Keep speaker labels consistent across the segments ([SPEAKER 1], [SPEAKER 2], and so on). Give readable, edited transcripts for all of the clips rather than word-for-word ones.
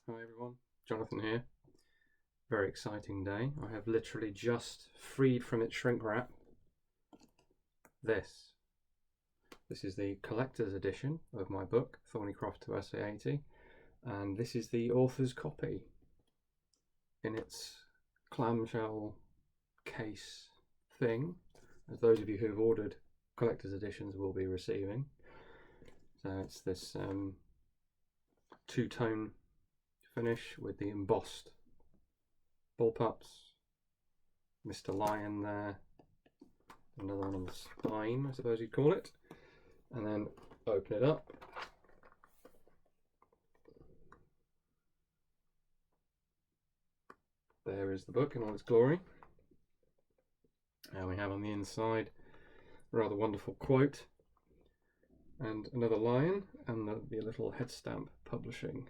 [SPEAKER 1] Hi everyone, Jonathan here. Very exciting day. I have literally just freed from its shrink wrap this. This is the collector's edition of my book, Thorneycroft to SA80, and this is the author's copy in its clamshell case thing, as those of you who have ordered collector's editions will be receiving. So it's this two-tone finish with the embossed bullpups, Mr. Lion there, another one on the spine, I suppose you'd call it, and then open it up. There is the book in all its glory. And we have on the inside a rather wonderful quote and another lion and the little Headstamp Publishing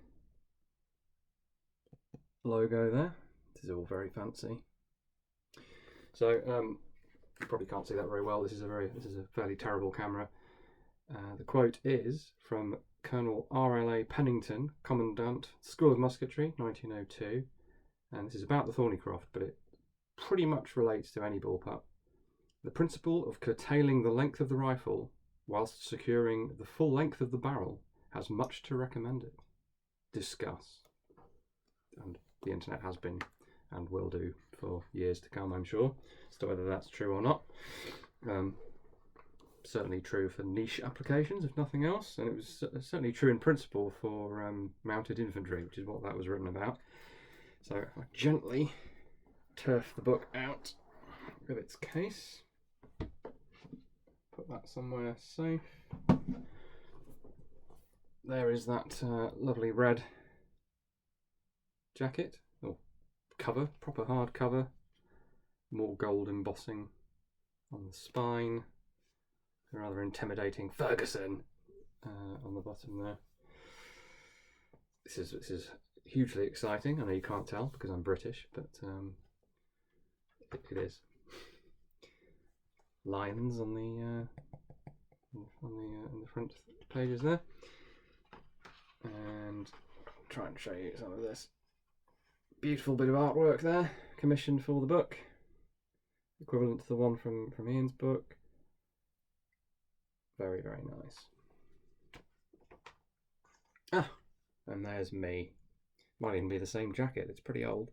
[SPEAKER 1] logo there. This is all very fancy. So you probably can't see that very well. This is a fairly terrible camera. The quote is from Colonel R.L.A. Pennington, Commandant, School of Musketry, 1902, and this is about the Thorneycroft, but it pretty much relates to any bullpup. The principle of curtailing the length of the rifle whilst securing the full length of the barrel has much to recommend it. Discuss. And the internet has been and will do for years to come, I'm sure, as to whether that's true or not. Certainly true for niche applications, if nothing else, and it was certainly true in principle for mounted infantry, which is what that was written about. So I gently turf the book out of its case, put that somewhere safe. There is that lovely red jacket, or cover, proper hard cover, more gold embossing on the spine, a rather intimidating Ferguson on the bottom there. This is hugely exciting. I know you can't tell because I'm British, but it is. Lions on the front pages there, and try and show you some of this beautiful bit of artwork there, commissioned for the book, equivalent to the one from Ian's book. Very, very nice. Ah, and there's me. Might even be the same jacket, it's pretty old.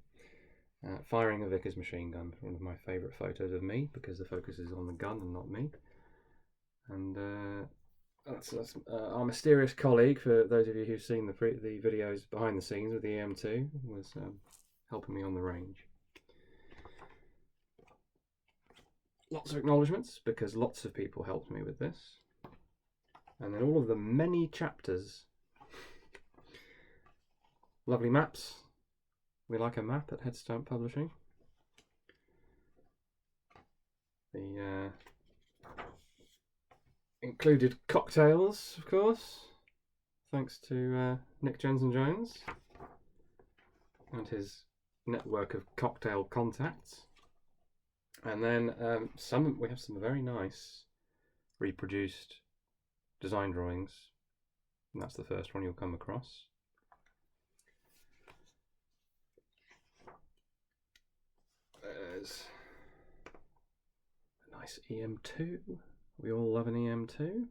[SPEAKER 1] Firing a Vickers machine gun, one of my favourite photos of me, because the focus is on the gun and not me. And that's our mysterious colleague, for those of you who've seen the videos behind the scenes with the EM2, was helping me on the range. Lots of acknowledgements, because lots of people helped me with this. And then all of the many chapters. Lovely maps. We like a map at Headstamp Publishing. The included cocktails, of course, thanks to Nick Jensen-Jones and his network of cocktail contacts. And then we have some very nice reproduced design drawings, and that's the first one you'll come across. There's a nice EM2. We all love an EM2.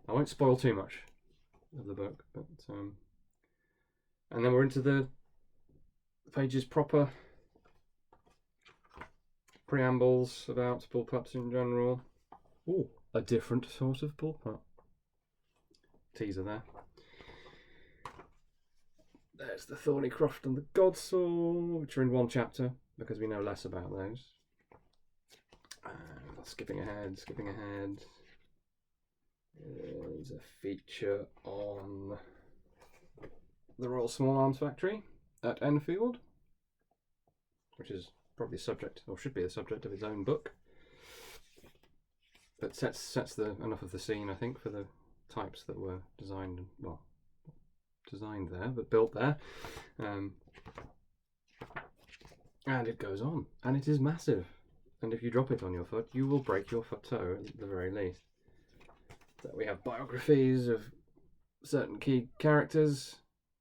[SPEAKER 1] I won't spoil too much of the book, but and then we're into the pages proper. Preambles about bullpups in general. Ooh, a different sort of bullpup. Teaser there. There's the Thorneycroft and the Godsall, which are in one chapter because we know less about those. Skipping ahead. There's a feature on the Royal Small Arms Factory at Enfield, which is probably subject, or should be the subject of its own book. But sets enough of the scene, I think, for the types that were designed there, but built there. And it goes on, and it is massive. And if you drop it on your foot, you will break your toe at the very least. So we have biographies of certain key characters,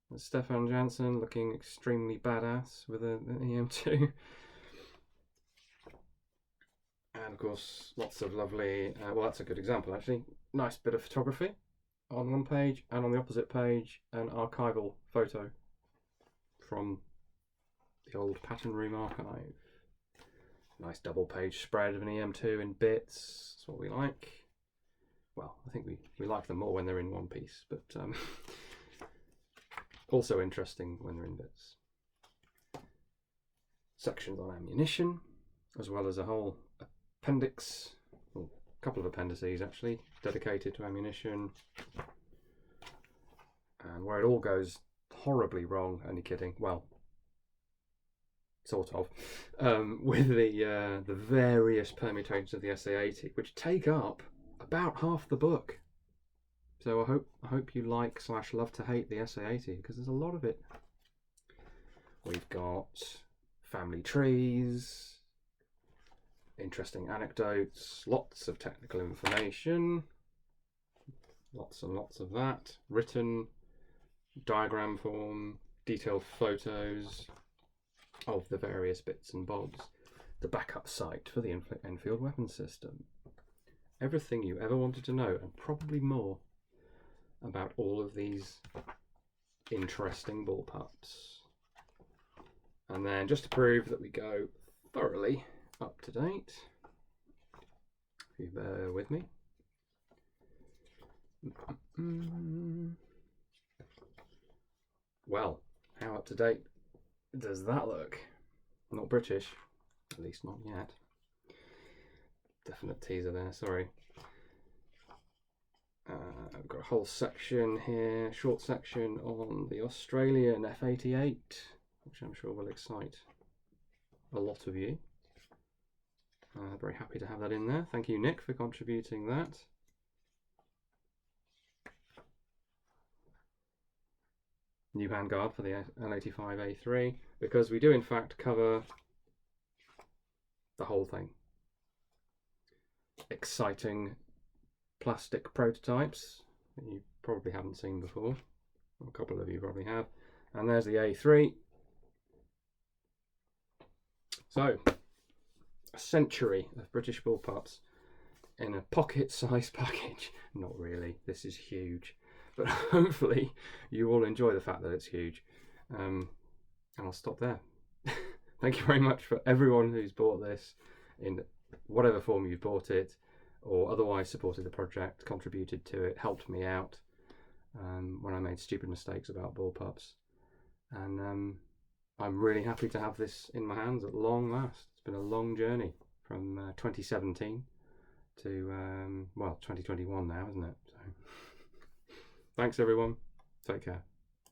[SPEAKER 1] That's Stefan Janssen looking extremely badass with an EM2. And of course, lots of lovely, well, that's a good example actually. Nice bit of photography on one page, and on the opposite page, an archival photo from the old pattern room archive. Nice double page spread of an EM2 in bits. That's what we like. Well, I think we like them more when they're in one piece, but also interesting when they're in bits. Sections on ammunition, as well as a whole appendix, well, a couple of appendices actually, dedicated to ammunition. And where it all goes horribly wrong, only kidding, well, sort of, with the various permutations of the SA80, which take up about half the book. So I hope you like / love to hate the SA80, because there's a lot of it. We've got family trees, interesting anecdotes, lots of technical information, lots and lots of that, written, diagram form, detailed photos of the various bits and bobs, the backup site for the Enfield weapon system, everything you ever wanted to know, and probably more, about all of these interesting bullpups. And then just to prove that we go thoroughly up to date, if you bear with me. Well, how up to date does that look? Not British, at least not yet. Definite teaser there, sorry. I've got a whole section here, short section on the Australian F88, which I'm sure will excite a lot of you. Very happy to have that in there. Thank you, Nick, for contributing that. New handguard for the L85A3, because we do in fact cover the whole thing. Exciting plastic prototypes that you probably haven't seen before. A couple of you probably have. And there's the A3. So, a century of British bullpups in a pocket-sized package. Not really, this is huge. But hopefully you all enjoy the fact that it's huge. And I'll stop there. Thank you very much for everyone who's bought this in whatever form you've bought it, or otherwise supported the project, contributed to it, helped me out when I made stupid mistakes about bullpups. And I'm really happy to have this in my hands at long last. It's been a long journey from 2017 to, well, 2021 now, isn't it? So, thanks everyone. Take care.